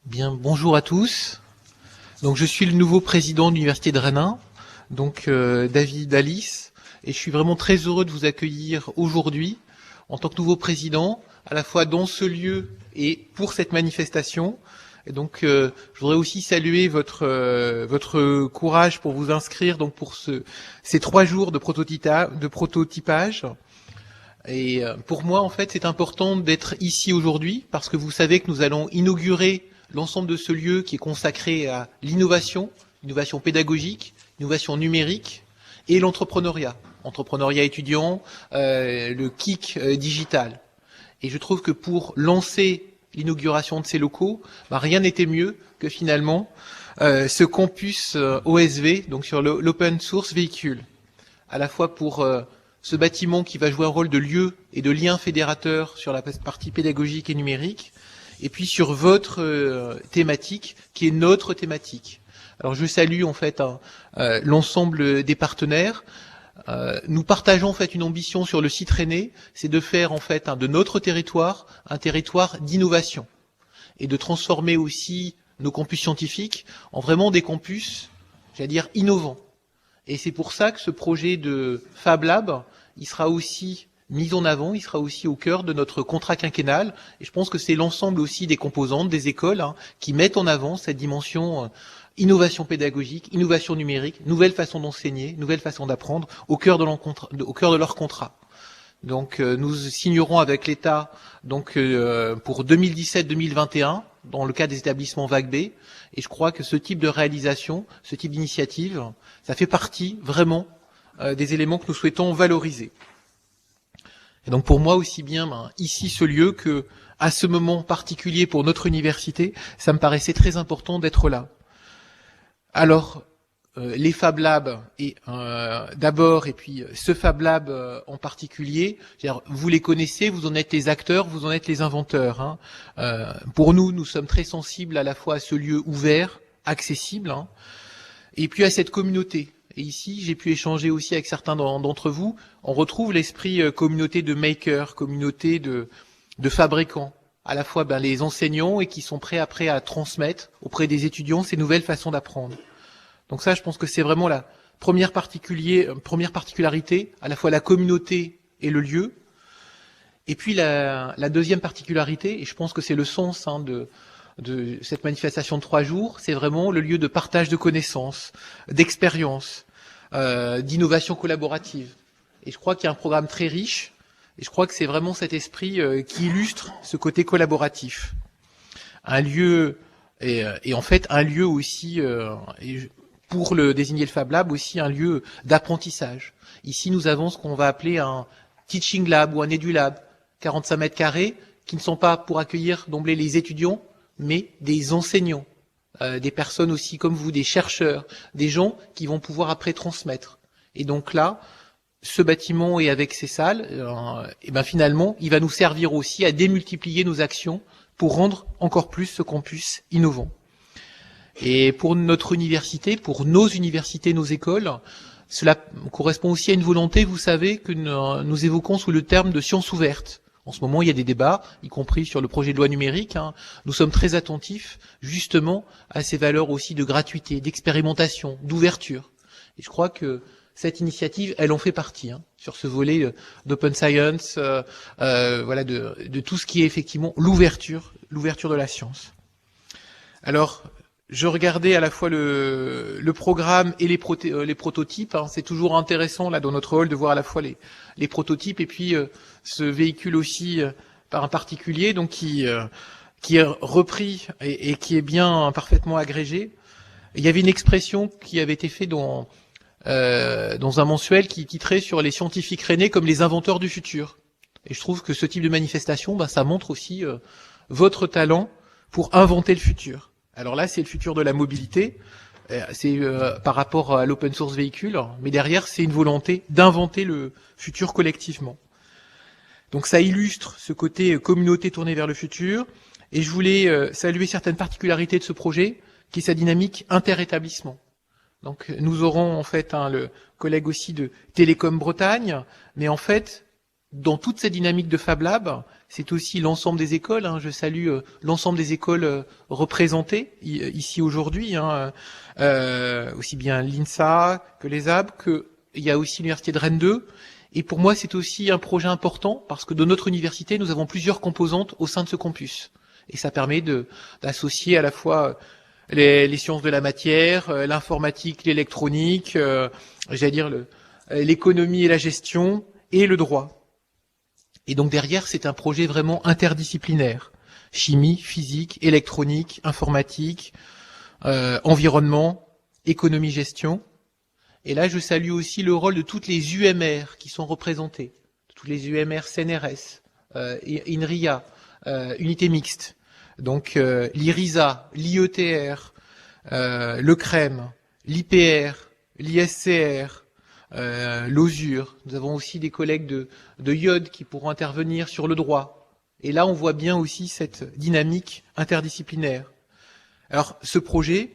Bien, bonjour à tous. Donc, je suis le nouveau président de l'Université de Rennes, David Alice, et je suis vraiment très heureux de vous accueillir aujourd'hui en tant que nouveau président, à la fois dans ce lieu et pour cette manifestation. Et donc, je voudrais aussi saluer votre courage pour vous inscrire donc pour ces 3 jours de prototypage. Et pour moi, en fait, c'est important d'être ici aujourd'hui parce que vous savez que nous allons inaugurer l'ensemble de ce lieu qui est consacré à l'innovation, l'innovation pédagogique, l'innovation numérique et l'entrepreneuriat. Entrepreneuriat étudiant, le KIC digital. Et je trouve que pour lancer l'inauguration de ces locaux, rien n'était mieux que finalement ce campus OSV, donc sur l'open source véhicule. À la fois pour ce bâtiment qui va jouer un rôle de lieu et de lien fédérateur sur la partie pédagogique et numérique, et puis sur votre thématique, qui est notre thématique. Alors je salue en fait l'ensemble des partenaires. Nous partageons en fait une ambition sur le site rennais, c'est de faire en fait de notre territoire un territoire d'innovation et de transformer aussi nos campus scientifiques en vraiment des campus, j'allais dire, innovants. Et c'est pour ça que ce projet de Fab Lab, il sera aussi mis en avant, il sera aussi au cœur de notre contrat quinquennal. Et je pense que c'est l'ensemble aussi des composantes, des écoles, qui mettent en avant cette dimension innovation pédagogique, innovation numérique, nouvelle façon d'enseigner, nouvelle façon d'apprendre, au cœur de leur contrat. Donc nous signerons avec l'État pour 2017-2021 dans le cadre des établissements Vague B. Et je crois que ce type de réalisation, ce type d'initiative, ça fait partie vraiment des éléments que nous souhaitons valoriser. Et donc pour moi aussi bien ici ce lieu que à ce moment particulier pour notre université, ça me paraissait très important d'être là. Alors les Fab Labs d'abord et puis ce Fab Lab en particulier, vous les connaissez, vous en êtes les acteurs, vous en êtes les inventeurs. Pour nous, nous sommes très sensibles à la fois à ce lieu ouvert, accessible, et puis à cette communauté. Et ici, j'ai pu échanger aussi avec certains d'entre vous. On retrouve l'esprit communauté de makers, communauté de fabricants, à la fois les enseignants et qui sont prêts après à transmettre auprès des étudiants ces nouvelles façons d'apprendre. Donc ça, je pense que c'est vraiment la première particularité, à la fois la communauté et le lieu. Et puis la deuxième particularité, et je pense que c'est le sens de cette manifestation de 3 jours, c'est vraiment le lieu de partage de connaissances, d'expériences, d'innovation collaborative. Et je crois qu'il y a un programme très riche, et je crois que c'est vraiment cet esprit qui illustre ce côté collaboratif. Un lieu, et en fait un lieu aussi, pour le désigner le Fab Lab, aussi un lieu d'apprentissage. Ici, nous avons ce qu'on va appeler un teaching lab ou un EduLab, 45 mètres carrés, qui ne sont pas pour accueillir d'emblée les étudiants, mais des enseignants, des personnes aussi comme vous, des chercheurs, des gens qui vont pouvoir après transmettre. Et donc là, ce bâtiment et avec ces salles, finalement, il va nous servir aussi à démultiplier nos actions pour rendre encore plus ce campus innovant. Et pour notre université, pour nos universités, nos écoles, cela correspond aussi à une volonté, vous savez, que nous évoquons sous le terme de sciences ouvertes. En ce moment, il y a des débats, y compris sur le projet de loi numérique. Nous sommes très attentifs, justement, à ces valeurs aussi de gratuité, d'expérimentation, d'ouverture. Et je crois que cette initiative, elle en fait partie, sur ce volet d'open science, de tout ce qui est effectivement l'ouverture de la science. Alors, je regardais à la fois le programme et les prototypes. C'est toujours intéressant là dans notre hall de voir à la fois les prototypes et puis ce véhicule aussi par un particulier donc qui est repris et qui est bien parfaitement agrégé. Il y avait une expression qui avait été faite dans un mensuel qui titrait sur les scientifiques rennais comme les inventeurs du futur. Et je trouve que ce type de manifestation, ça montre aussi votre talent pour inventer le futur. Alors là, c'est le futur de la mobilité, c'est par rapport à l'open source véhicule, mais derrière, c'est une volonté d'inventer le futur collectivement. Donc ça illustre ce côté communauté tournée vers le futur, et je voulais saluer certaines particularités de ce projet, qui est sa dynamique inter-établissement. Donc nous aurons en fait le collègue aussi de Télécom Bretagne, mais en fait, dans toute cette dynamique de Fab Lab, c'est aussi l'ensemble des écoles. Hein. Je salue l'ensemble des écoles représentées ici aujourd'hui, hein. Aussi bien l'INSA que les AB, il y a aussi l'Université de Rennes 2. Et pour moi, c'est aussi un projet important parce que dans notre université, nous avons plusieurs composantes au sein de ce campus. Et ça permet d'associer à la fois les sciences de la matière, l'informatique, l'électronique, j'allais dire l'économie et la gestion, et le droit. Et donc derrière, c'est un projet vraiment interdisciplinaire. Chimie, physique, électronique, informatique, environnement, économie, gestion. Et là, je salue aussi le rôle de toutes les UMR qui sont représentées. Toutes les UMR CNRS, INRIA, Unité Mixte. Donc l'IRISA, l'IETR, le CREM, l'IPR, l'ISCR, l'OSUR. Nous avons aussi des collègues de IOD qui pourront intervenir sur le droit. Et là, on voit bien aussi cette dynamique interdisciplinaire. Alors, ce projet,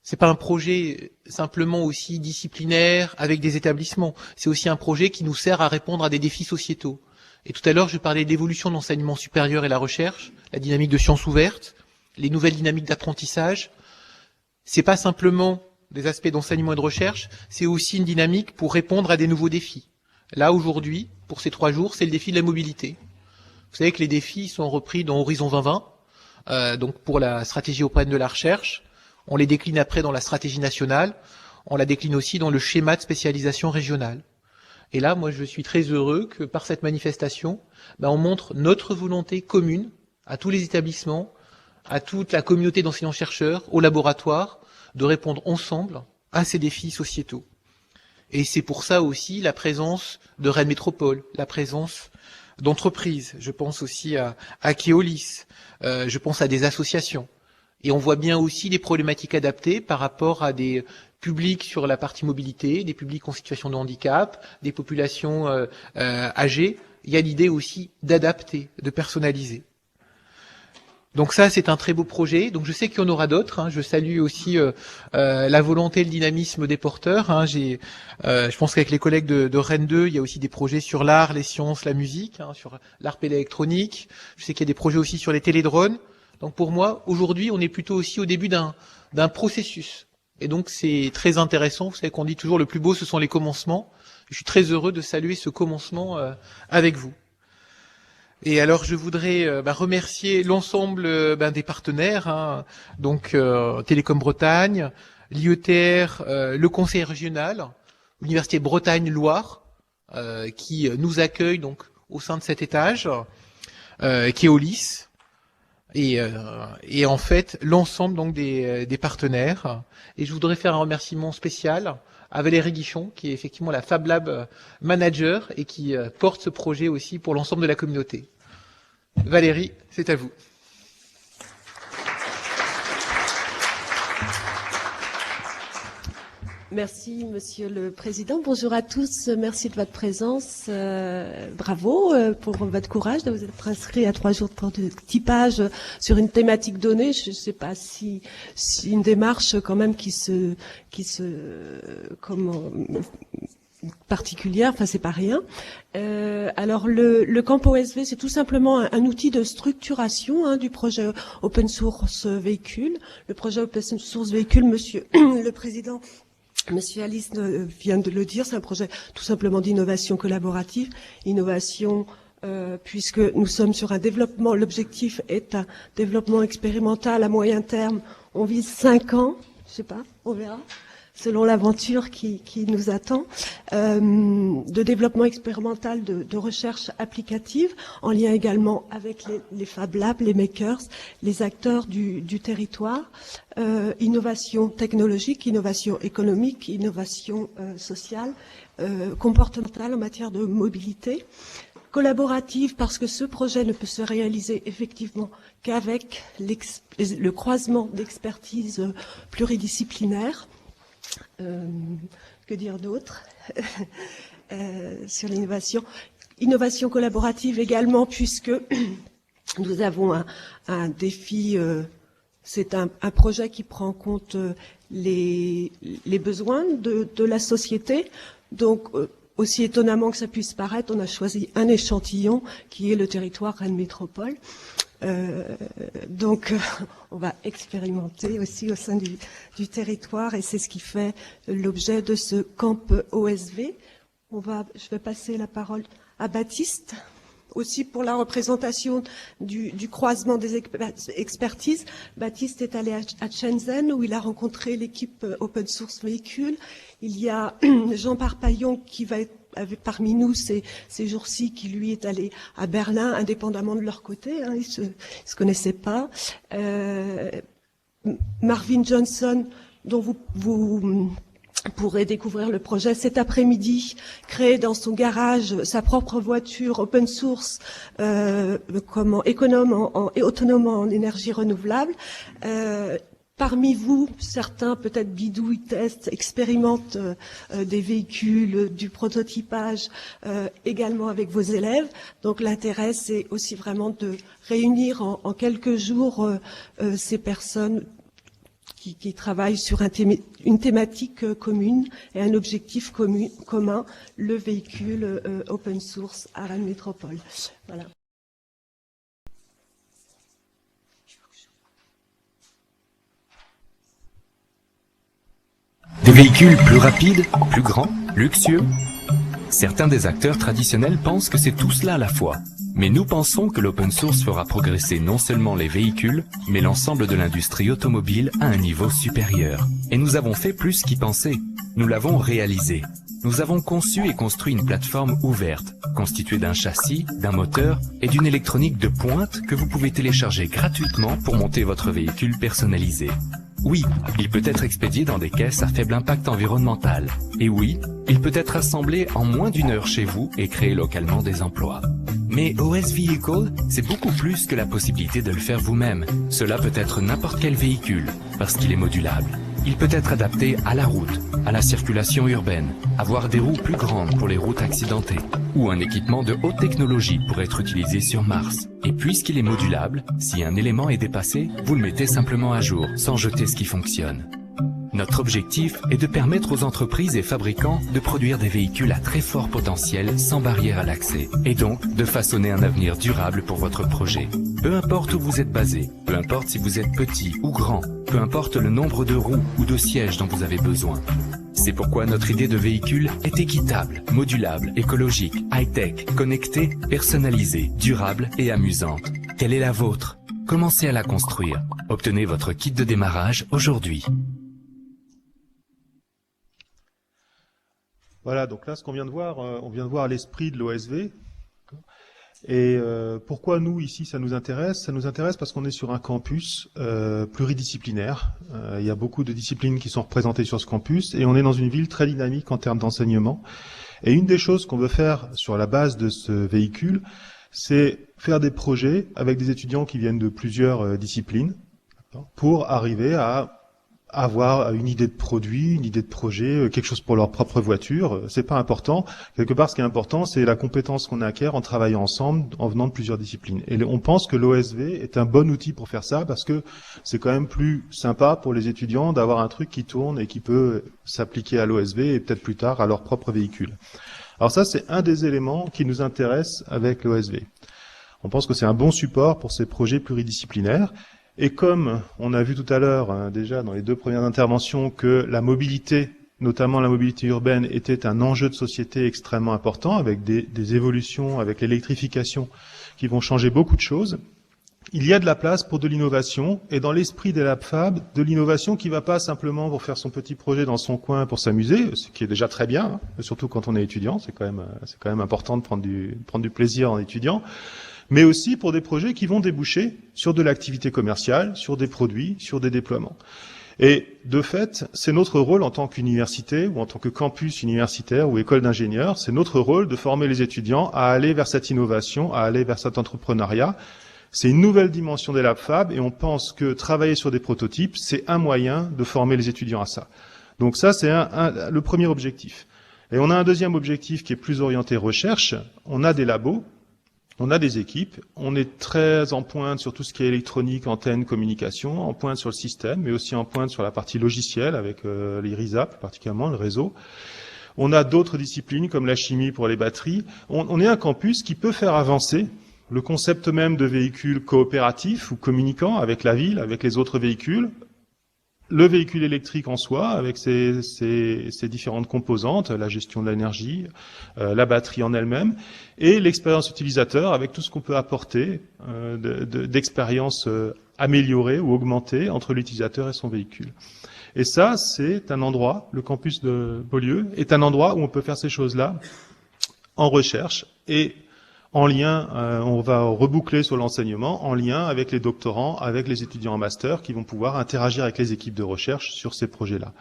c'est pas un projet simplement aussi disciplinaire avec des établissements. C'est aussi un projet qui nous sert à répondre à des défis sociétaux. Et tout à l'heure, je parlais d'évolution de l'enseignement supérieur et la recherche, la dynamique de sciences ouvertes, les nouvelles dynamiques d'apprentissage. C'est pas simplement des aspects d'enseignement et de recherche, c'est aussi une dynamique pour répondre à des nouveaux défis. Là, aujourd'hui, pour ces 3 jours, c'est le défi de la mobilité. Vous savez que les défis sont repris dans Horizon 2020, donc pour la stratégie européenne de la recherche. On les décline après dans la stratégie nationale. On la décline aussi dans le schéma de spécialisation régionale. Et là, moi, je suis très heureux que par cette manifestation, on montre notre volonté commune à tous les établissements, à toute la communauté d'enseignants-chercheurs, aux laboratoires, de répondre ensemble à ces défis sociétaux. Et c'est pour ça aussi la présence de Rennes Métropole, la présence d'entreprises. Je pense aussi à Keolis, je pense à des associations. Et on voit bien aussi les problématiques adaptées par rapport à des publics sur la partie mobilité, des publics en situation de handicap, des populations âgées. Il y a l'idée aussi d'adapter, de personnaliser. Donc ça, c'est un très beau projet. Donc je sais qu'il y en aura d'autres. Hein. Je salue aussi la volonté et le dynamisme des porteurs. Hein. Je pense qu'avec les collègues de Rennes 2, il y a aussi des projets sur l'art, les sciences, la musique, hein, sur l'art et l'électronique. Je sais qu'il y a des projets aussi sur les télédrones. Donc pour moi, aujourd'hui, on est plutôt aussi au début d'un processus. Et donc c'est très intéressant. Vous savez qu'on dit toujours le plus beau, ce sont les commencements. Je suis très heureux de saluer ce commencement avec vous. Et alors je voudrais remercier l'ensemble des partenaires, hein, donc Télécom Bretagne, l'IETR, le Conseil régional, l'Université Bretagne-Loire, qui nous accueille donc au sein de cet étage, Keolis, et en fait l'ensemble donc des partenaires. Et je voudrais faire un remerciement spécial à Valérie Guichon, qui est effectivement la Fab Lab manager et qui porte ce projet aussi pour l'ensemble de la communauté. Valérie, c'est à vous. Merci, Monsieur le Président. Bonjour à tous. Merci de votre présence. Bravo pour votre courage de vous être inscrit à 3 jours de typage sur une thématique donnée. Je ne sais pas si une démarche quand même qui se particulière, enfin c'est pas rien. Alors le camp OSV, c'est tout simplement un outil de structuration du projet Open Source Véhicule. Le projet Open Source Véhicule, Monsieur le Président, Monsieur Alice vient de le dire, c'est un projet tout simplement d'innovation collaborative, innovation puisque nous sommes sur un développement, l'objectif est un développement expérimental à moyen terme. On vise 5 ans, je sais pas, on verra, selon l'aventure qui nous attend, de développement expérimental de recherche applicative, en lien également avec les Fab Labs, les makers, les acteurs du territoire, innovation technologique, innovation économique, innovation sociale, comportementale en matière de mobilité, collaborative parce que ce projet ne peut se réaliser effectivement qu'avec le croisement d'expertise pluridisciplinaires. Que dire d'autre sur l'innovation? Innovation collaborative également, puisque nous avons un défi, c'est un projet qui prend en compte les besoins de la société. Donc, aussi étonnamment que ça puisse paraître, on a choisi un échantillon qui est le territoire Rennes Métropole. Donc, on va expérimenter aussi au sein du territoire et c'est ce qui fait l'objet de ce camp OSV. Je vais passer la parole à Baptiste, aussi pour la représentation du croisement des expertises. Baptiste est allé à Shenzhen où il a rencontré l'équipe Open Source Véhicule. Il y a Jean Parpaillon qui va être parmi nous ces jours-ci, qui lui est allé à Berlin, indépendamment de leur côté, hein, ils se connaissaient pas. Marvin Johnson, dont vous pourrez découvrir le projet cet après-midi, créer dans son garage sa propre voiture open source, économe et autonome en énergie renouvelable. Parmi vous, certains peut-être bidouillent, testent, expérimentent des véhicules, du prototypage, également avec vos élèves. Donc l'intérêt, c'est aussi vraiment de réunir en quelques jours ces personnes qui travaillent sur une thématique commune et un objectif commun, le véhicule open source à Rennes Métropole. Voilà. Des véhicules plus rapides, plus grands, luxueux. Certains des acteurs traditionnels pensent que c'est tout cela à la fois. Mais nous pensons que l'open source fera progresser non seulement les véhicules, mais l'ensemble de l'industrie automobile à un niveau supérieur. Et nous avons fait plus qu'y penser. Nous l'avons réalisé. Nous avons conçu et construit une plateforme ouverte, constituée d'un châssis, d'un moteur et d'une électronique de pointe que vous pouvez télécharger gratuitement pour monter votre véhicule personnalisé. Oui, il peut être expédié dans des caisses à faible impact environnemental. Et oui, il peut être assemblé en moins d'1 heure chez vous et créer localement des emplois. Mais OS Vehicle, c'est beaucoup plus que la possibilité de le faire vous-même. Cela peut être n'importe quel véhicule, parce qu'il est modulable. Il peut être adapté à la route, à la circulation urbaine, avoir des roues plus grandes pour les routes accidentées, ou un équipement de haute technologie pour être utilisé sur Mars. Et puisqu'il est modulable, si un élément est dépassé, vous le mettez simplement à jour, sans jeter ce qui fonctionne. Notre objectif est de permettre aux entreprises et fabricants de produire des véhicules à très fort potentiel sans barrière à l'accès, et donc de façonner un avenir durable pour votre projet. Peu importe où vous êtes basé, peu importe si vous êtes petit ou grand, peu importe le nombre de roues ou de sièges dont vous avez besoin. C'est pourquoi notre idée de véhicule est équitable, modulable, écologique, high-tech, connectée, personnalisée, durable et amusante. Quelle est la vôtre? Commencez à la construire. Obtenez votre kit de démarrage aujourd'hui. Voilà, donc là, ce qu'on vient de voir, on vient de voir l'esprit de l'OSV. Et pourquoi nous, ici, ça nous intéresse? Ça nous intéresse parce qu'on est sur un campus pluridisciplinaire. Il y a beaucoup de disciplines qui sont représentées sur ce campus et on est dans une ville très dynamique en termes d'enseignement. Et une des choses qu'on veut faire sur la base de ce véhicule, c'est faire des projets avec des étudiants qui viennent de plusieurs disciplines pour arriver à avoir une idée de produit, une idée de projet, quelque chose pour leur propre voiture. C'est pas important. Quelque part, ce qui est important, c'est la compétence qu'on acquiert en travaillant ensemble, en venant de plusieurs disciplines. Et on pense que l'OSV est un bon outil pour faire ça parce que c'est quand même plus sympa pour les étudiants d'avoir un truc qui tourne et qui peut s'appliquer à l'OSV et peut-être plus tard à leur propre véhicule. Alors ça, c'est un des éléments qui nous intéresse avec l'OSV. On pense que c'est un bon support pour ces projets pluridisciplinaires. Et comme on a vu tout à l'heure, déjà dans les 2 premières interventions, que la mobilité, notamment la mobilité urbaine, était un enjeu de société extrêmement important, avec des évolutions, avec l'électrification, qui vont changer beaucoup de choses, il y a de la place pour de l'innovation, et dans l'esprit des LabFab, de l'innovation qui ne va pas simplement pour faire son petit projet dans son coin pour s'amuser, ce qui est déjà très bien, surtout quand on est étudiant, c'est quand même important de prendre du plaisir en étudiant, mais aussi pour des projets qui vont déboucher sur de l'activité commerciale, sur des produits, sur des déploiements. Et de fait, c'est notre rôle en tant qu'université ou en tant que campus universitaire ou école d'ingénieurs, c'est notre rôle de former les étudiants à aller vers cette innovation, à aller vers cet entrepreneuriat. C'est une nouvelle dimension des LabFab et on pense que travailler sur des prototypes, c'est un moyen de former les étudiants à ça. Donc ça, c'est le premier objectif. Et on a un deuxième objectif qui est plus orienté recherche. On a des labos. On a des équipes, on est très en pointe sur tout ce qui est électronique, antenne, communication, en pointe sur le système, mais aussi en pointe sur la partie logicielle avec les RISAP, particulièrement le réseau. On a d'autres disciplines comme la chimie pour les batteries. On est un campus qui peut faire avancer le concept même de véhicule coopératif ou communicant avec la ville, avec les autres véhicules, le véhicule électrique en soi, avec ses différentes composantes, la gestion de l'énergie, la batterie en elle-même, et l'expérience utilisateur avec tout ce qu'on peut apporter d'expérience améliorée ou augmentée entre l'utilisateur et son véhicule. Et ça, c'est un endroit, le campus de Beaulieu, est un endroit où on peut faire ces choses-là en recherche et en lien, on va reboucler sur l'enseignement, en lien avec les doctorants, avec les étudiants en master qui vont pouvoir interagir avec les équipes de recherche sur ces projets-là.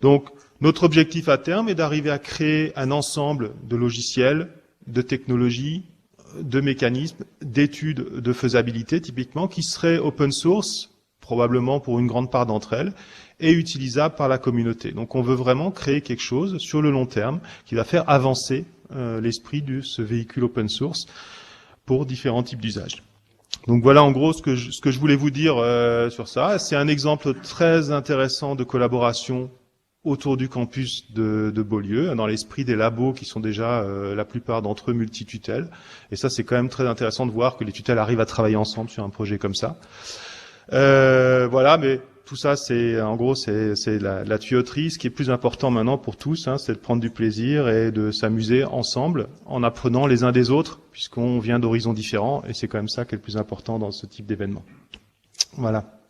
Donc, notre objectif à terme est d'arriver à créer un ensemble de logiciels, de technologies, de mécanismes, d'études de faisabilité, typiquement, qui seraient open source, probablement pour une grande part d'entre elles, et utilisables par la communauté. Donc, on veut vraiment créer quelque chose sur le long terme qui va faire avancer l'esprit de ce véhicule open source pour différents types d'usages. Donc voilà en gros ce que je voulais vous dire sur ça. C'est un exemple très intéressant de collaboration autour du campus de Beaulieu, dans l'esprit des labos qui sont déjà la plupart d'entre eux multitutelles. Et ça c'est quand même très intéressant de voir que les tutelles arrivent à travailler ensemble sur un projet comme ça. Voilà, mais tout ça, en gros, c'est la tuyauterie. Ce qui est plus important maintenant pour tous, c'est de prendre du plaisir et de s'amuser ensemble en apprenant les uns des autres, puisqu'on vient d'horizons différents, et c'est quand même ça qui est le plus important dans ce type d'événement. Voilà.